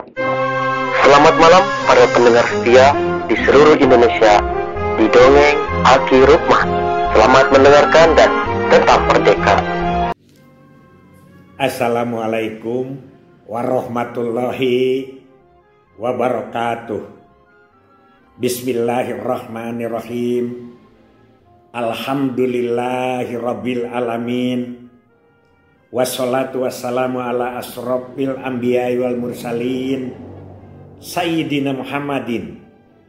Selamat malam para pendengar setia di seluruh Indonesia di Dongeng Aki Rukmah. Selamat mendengarkan dan tetap merdeka. Assalamualaikum warahmatullahi wabarakatuh. Bismillahirrahmanirrahim. Alhamdulillahirabbil alamin. Wassalatu wassalamu ala asrofil anbiya'i wal mursalin Sayyidina Muhammadin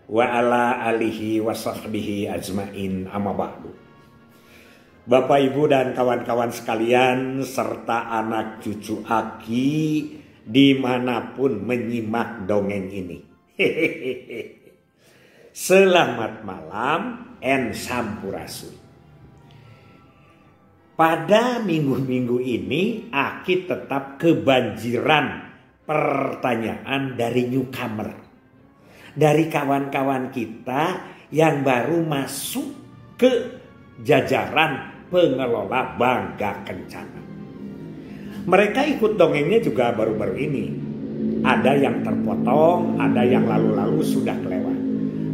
wa ala alihi wa sahbihi ajmain, amma ba'du. Bapak, Ibu, dan kawan-kawan sekalian serta anak cucu Aki dimanapun menyimak dongeng ini. Selamat malam and sampurasun. Pada minggu-minggu ini Aki tetap kebanjiran pertanyaan dari newcomer, dari kawan-kawan kita yang baru masuk ke jajaran pengelola Bangga Kencana. Mereka ikut dongengnya juga baru-baru ini. Ada yang terpotong, ada yang lalu-lalu sudah kelewat.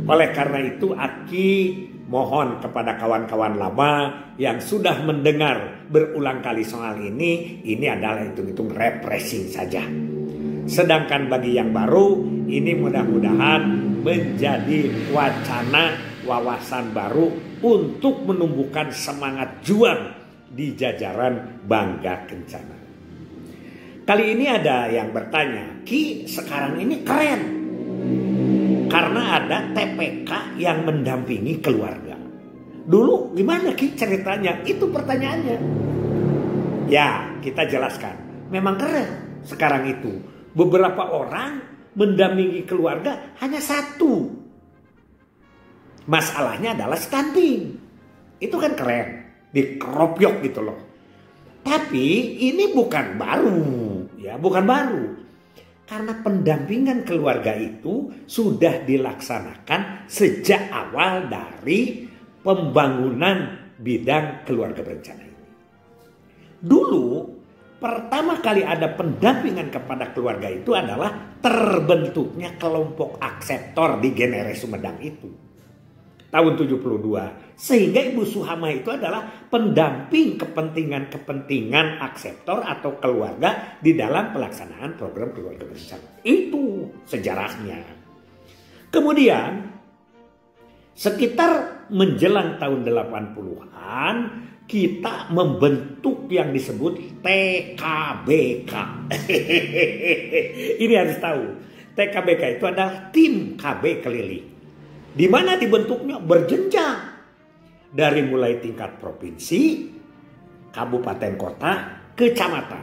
Oleh karena itu Aki mohon kepada kawan-kawan lama yang sudah mendengar berulang kali soal ini adalah hitung-hitung refreshing saja. Sedangkan bagi yang baru, ini mudah-mudahan menjadi wacana wawasan baru untuk menumbuhkan semangat juang di jajaran Bangga Kencana. Kali ini ada yang bertanya, Ki sekarang ini keren karena ada TPK yang mendampingi keluarga. Dulu gimana Ki ceritanya? Itu pertanyaannya. Ya, kita jelaskan. Memang keren sekarang itu. Beberapa orang mendampingi keluarga hanya satu. Masalahnya adalah stunting. Itu kan keren. Dikeropyok gitu loh. Tapi ini bukan baru. Ya, bukan baru. Karena pendampingan keluarga itu sudah dilaksanakan sejak awal dari pembangunan bidang keluarga berencana ini. Dulu pertama kali ada pendampingan kepada keluarga itu adalah terbentuknya kelompok akseptor di GNRS Sumedang itu. Tahun 72. Sehingga Ibu Suhama itu adalah pendamping kepentingan-kepentingan akseptor atau keluarga di dalam pelaksanaan program keluarga berencana. Itu sejarahnya. Kemudian sekitar menjelang tahun 80-an kita membentuk yang disebut TKBK. Ini harus tahu. TKBK itu adalah tim KB keliling. Di mana dibentuknya berjenjang dari mulai tingkat provinsi, kabupaten kota, kecamatan.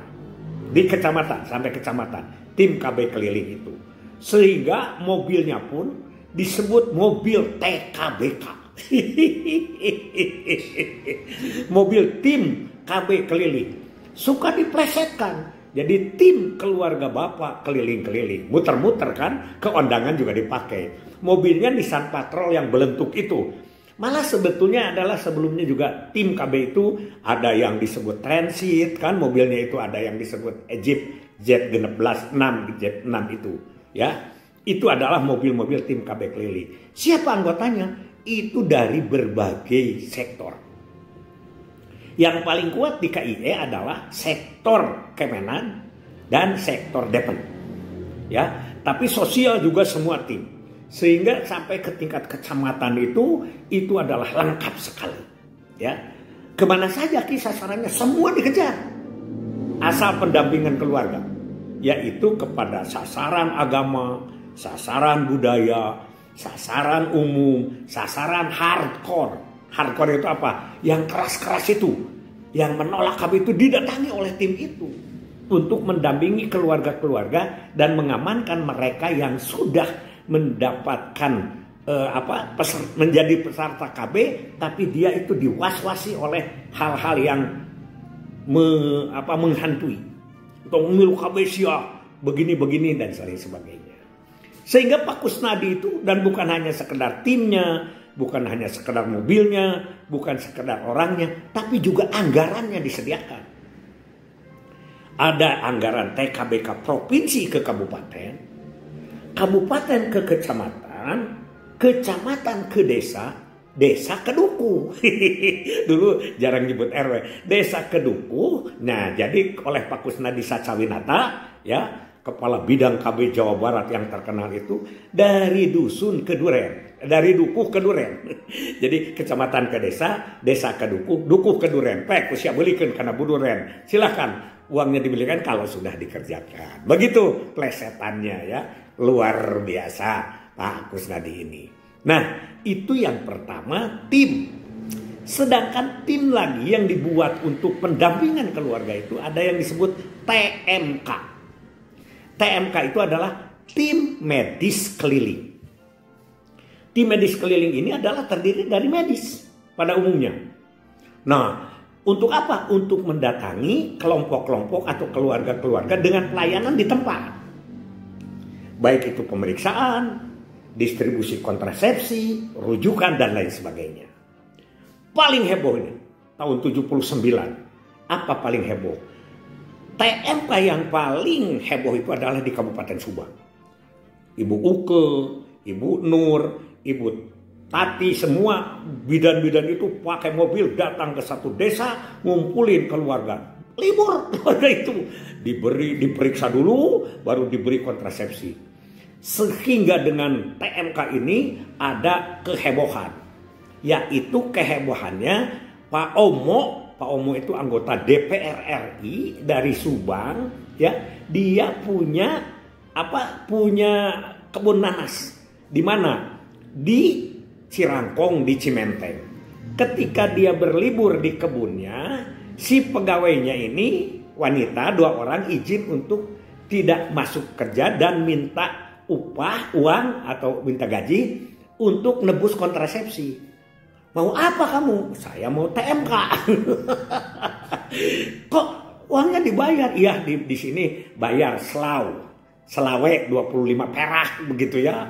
Di kecamatan sampai kecamatan, tim KB keliling itu. Sehingga mobilnya pun disebut mobil TKBK. Mobil tim KB keliling. Suka diplesetkan. Jadi tim keluarga bapak keliling-keliling. Muter-muter kan, ke undangan juga dipakai. Mobilnya Nissan Patrol yang belentuk itu. Malah sebetulnya adalah sebelumnya juga tim KB itu ada yang disebut Transit kan, mobilnya itu ada yang disebut Jeep Z16 Z6 itu ya. Itu adalah mobil-mobil tim KB keliling. Siapa anggotanya? Itu dari berbagai sektor. Yang paling kuat di KIE adalah sektor Kemenan dan sektor Depen. Ya, tapi sosial juga semua tim. Sehingga sampai ke tingkat kecamatan itu adalah lengkap sekali. Ya, kemana saja Ki sasarannya semua dikejar. Asal pendampingan keluarga, yaitu kepada sasaran agama, sasaran budaya, sasaran umum, sasaran hardcore. Hardcore itu apa? Yang keras-keras itu, yang menolak KB itu didatangi oleh tim itu untuk mendampingi keluarga-keluarga dan mengamankan mereka yang sudah mendapatkan menjadi peserta KB, tapi dia itu diwaswasi oleh hal-hal yang menghantui. Untuk memilu KB begini-begini dan sebagainya. Sehingga Pak Kusnadi itu, dan bukan hanya sekedar timnya, bukan hanya sekedar mobilnya, bukan sekedar orangnya, tapi juga anggarannya disediakan. Ada anggaran TKBK provinsi ke kabupaten, kabupaten ke kecamatan, kecamatan ke desa, desa ke dukuh. Dulu jarang nyebut RW, desa ke dukuh. Nah, jadi oleh Pak Kusnadi Sacawinata, ya, Kepala Bidang KB Jawa Barat yang terkenal itu, dari dusun ke duren, dari dukuh ke duren. Jadi kecamatan ke desa, desa ke dukuh, dukuh ke duren. Pek, siap belikan karena buduren. Silahkan uangnya dibelikan kalau sudah dikerjakan. Begitu plesetannya, ya, luar biasa Pak Kusnadi ini. Nah, itu yang pertama, tim. Sedangkan tim lagi yang dibuat untuk pendampingan keluarga itu ada yang disebut TMK. TMK itu adalah tim medis keliling. Tim medis keliling ini adalah terdiri dari medis pada umumnya. Nah, untuk apa? Untuk mendatangi kelompok-kelompok atau keluarga-keluarga dengan pelayanan di tempat. Baik itu pemeriksaan, distribusi kontrasepsi, rujukan, dan lain sebagainya. Paling heboh ini, tahun 79. Apa paling heboh? TMK yang paling heboh itu adalah di Kabupaten Subang. Ibu Uke, Ibu Nur, Ibu Tati, semua bidan-bidan itu pakai mobil datang ke satu desa, ngumpulin keluarga. Libur keluarga itu. Diperiksa dulu, baru diberi kontrasepsi. Sehingga dengan TMK ini ada kehebohan, yaitu kehebohannya Pak Omo itu anggota DPR RI dari Subang, ya, dia punya kebun nanas. Di mana? Di Cirangkong, di Cimenteng. Ketika dia berlibur di kebunnya, si pegawainya ini wanita 2 orang izin untuk tidak masuk kerja dan minta uang atau minta gaji untuk nebus kontrasepsi. Mau apa kamu? Saya mau TMK. Kok uangnya dibayar? Iya, di sini bayar selawe 25 perak begitu, ya.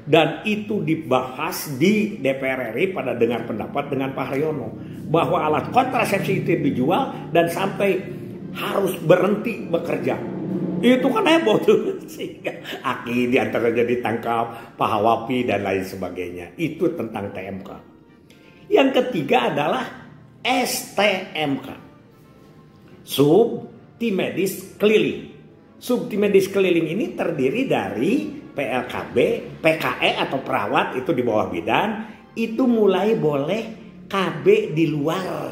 Dan itu dibahas di DPR RI pada dengar pendapat dengan Pak Haryono bahwa alat kontrasepsi itu dijual dan sampai harus berhenti bekerja. Itu kan heboh tuh, sehingga Aki diantaranya ditangkap, Pak Hawapi dan lain sebagainya. Itu tentang TMK. Yang ketiga adalah STMK, Sub Tim Medis Keliling. Sub Tim Medis Keliling ini terdiri dari PLKB, PKE atau perawat itu di bawah bidan, itu mulai boleh KB di luar,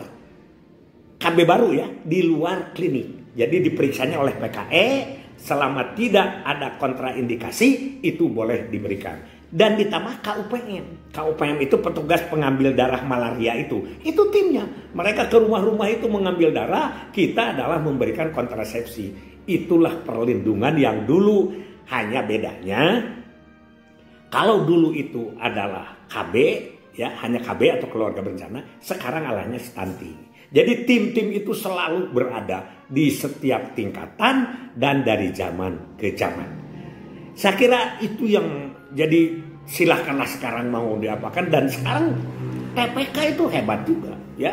KB baru, ya, di luar klinik. Jadi diperiksanya oleh PKE, selama tidak ada kontraindikasi itu boleh diberikan. Dan ditambah KUPM. KUPM itu petugas pengambil darah malaria itu timnya. Mereka ke rumah-rumah itu mengambil darah, kita adalah memberikan kontrasepsi. Itulah perlindungan yang dulu, hanya bedanya kalau dulu itu adalah KB, ya, hanya KB atau keluarga berencana, sekarang alahnya stunting. Jadi tim-tim itu selalu berada di setiap tingkatan dan dari zaman ke zaman. Saya kira itu yang jadi, silahkanlah sekarang mau diapakan. Dan sekarang TPK itu hebat juga, ya,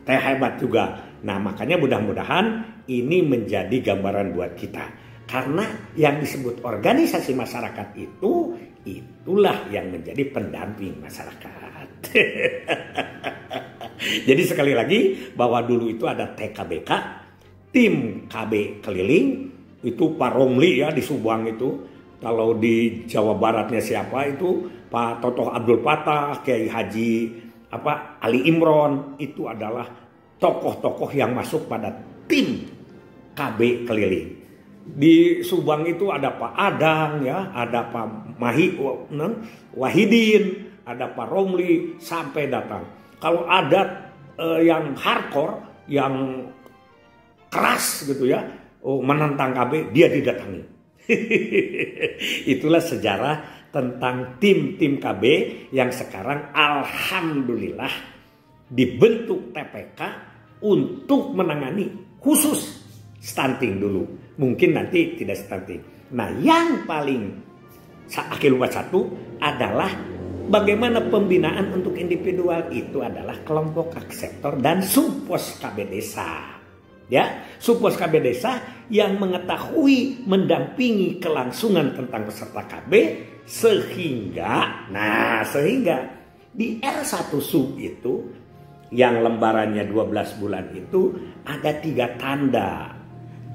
hebat juga. Nah, makanya mudah-mudahan ini menjadi gambaran buat kita. Karena yang disebut organisasi masyarakat itu, itulah yang menjadi pendamping masyarakat. Jadi sekali lagi bahwa dulu itu ada TKBK, tim KB keliling, itu Pak Romli, ya, di Subang itu. Kalau di Jawa Baratnya siapa itu Pak Totoh Abdul Patah, Kiai Haji Ali Imron, itu adalah tokoh-tokoh yang masuk pada tim KB keliling. Di Subang itu ada Pak Adang, ya, ada Pak Wahidin, ada Pak Romli sampai datang. Kalau ada yang hardcore, yang keras gitu, ya, menentang KB, dia didatangi. Itulah sejarah tentang tim-tim KB yang sekarang alhamdulillah dibentuk TPK untuk menangani khusus stunting dulu. Mungkin nanti tidak stunting. Nah, yang paling akibat satu adalah bagaimana pembinaan untuk individual itu adalah kelompok akseptor dan subpos KB desa. Ya, supos KB desa yang mengetahui, mendampingi kelangsungan tentang peserta KB sehingga di R1 sub itu yang lembarannya 12 bulan itu ada 3 tanda.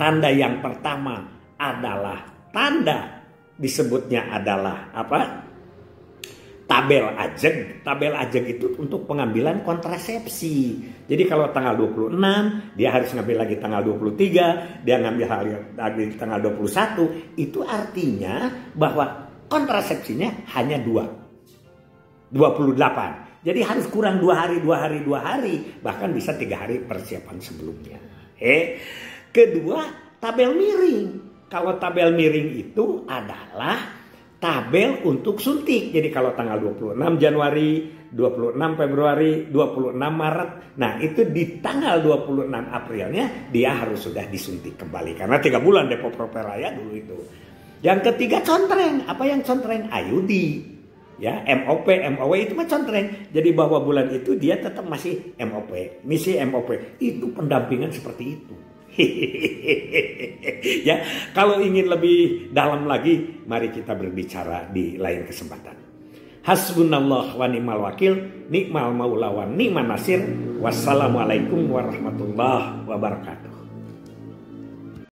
Tanda yang pertama adalah tanda disebutnya adalah apa? Tabel ajeg. Tabel ajeg itu untuk pengambilan kontrasepsi. Jadi kalau tanggal 26 dia harus ngambil lagi tanggal 23, dia ngambil lagi tanggal 21, itu artinya bahwa kontrasepsinya hanya 28. Jadi harus kurang 2 hari, bahkan bisa 3 hari persiapan sebelumnya. Kedua, tabel miring. Kalau tabel miring itu adalah tabel untuk suntik. Jadi kalau tanggal 26 Januari, 26 Februari, 26 Maret. Nah itu di tanggal 26 Aprilnya dia harus sudah disuntik kembali. Karena 3 bulan Depo Properaya dulu itu. Yang ketiga contreng. Apa yang contreng? IUD. Ya, MOP, MOW itu mah contreng. Jadi bahwa bulan itu dia tetap masih MOP. Misi MOP. Itu pendampingan seperti itu. Ya, kalau ingin lebih dalam lagi, mari kita berbicara di lain kesempatan. Hasbunallah wa ni'mal wakil, ni'mal maula wa ni'man nasir. Wassalamualaikum warahmatullahi wabarakatuh.